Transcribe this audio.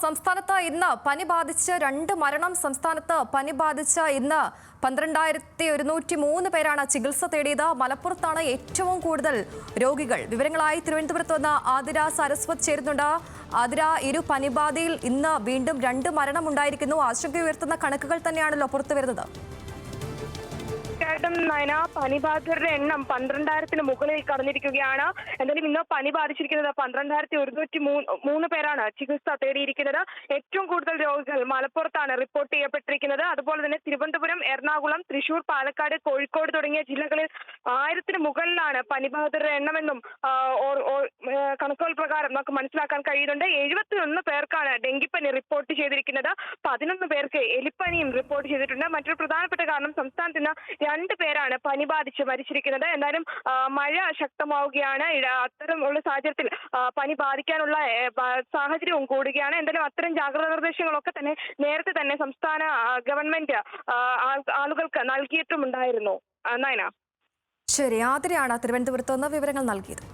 സംസ്ഥാനത്ത് ഇന്ന് പനി ബാധിച്ച് 2 മരണം. സംസ്ഥാനത്ത് പനി ബാധിച്ച ഇന്ന് 12,103 പേരാണ് ചികിത്സ തേടിയത്. മലപ്പുറത്താണ് ഏറ്റവും കൂടുതൽ രോഗികൾ. വിവരങ്ങളായി തിരുവനന്തപുരത്ത് നിന്ന് ആതിര സരസ്വത് ചേരുന്നുണ്ട്. ആതിര, ഇരു പനിബാധയിൽ ഇന്ന് വീണ്ടും 2 മരണം ഉണ്ടായിരിക്കുന്നു. ആശങ്കയുയർത്തുന്ന കണക്കുകൾ തന്നെയാണല്ലോ പുറത്തുവരുന്നത്. നയന, പനിബാധിതരുടെ എണ്ണം 12,000-ന് മുകളിൽ കടന്നിരിക്കുകയാണ്. എന്തായാലും ഇന്ന് പനി ബാധിച്ചിരിക്കുന്നത് 12,103 പേരാണ് ചികിത്സ തേടിയിരിക്കുന്നത്. ഏറ്റവും കൂടുതൽ രോഗികൾ മലപ്പുറത്താണ് റിപ്പോർട്ട് ചെയ്യപ്പെട്ടിരിക്കുന്നത്. അതുപോലെ തന്നെ തിരുവനന്തപുരം, എറണാകുളം, തൃശൂർ, പാലക്കാട്, കോഴിക്കോട് തുടങ്ങിയ ജില്ലകളിൽ 1000-ന് മുകളിലാണ് പനിബാധിതരുടെ എണ്ണമെന്നും കണക്കുകൾ പ്രകാരം നമുക്ക് മനസ്സിലാക്കാൻ കഴിയുന്നുണ്ട്. 71 പേർക്കാണ് ഡെങ്കിപ്പനി റിപ്പോർട്ട് ചെയ്തിരിക്കുന്നത്. 11 പേർക്ക് എലിപ്പനിയും റിപ്പോർട്ട് ചെയ്തിട്ടുണ്ട്. മറ്റൊരു പ്രധാനപ്പെട്ട കാരണം സംസ്ഥാനത്ത് ഇന്ന് 2 പേരാണ് പനി ബാധിച്ച് മരിച്ചിരിക്കുന്നത്. എന്തായാലും മഴ ശക്തമാവുകയാണ്. അത്തരമുള്ള സാഹചര്യത്തിൽ പനി ബാധിക്കാനുള്ള സാഹചര്യവും കൂടുകയാണ്. എന്തായാലും അത്തരം ജാഗ്രതാ നിർദ്ദേശങ്ങളൊക്കെ തന്നെ നേരത്തെ തന്നെ സംസ്ഥാന ഗവൺമെന്റ് ആളുകൾക്ക് നൽകിയിട്ടുമുണ്ടായിരുന്നു. നയന, ശരി, ആതിരയാണ് തിരുവനന്തപുരത്ത് നിന്ന് വിവരങ്ങൾ നൽകിയത്.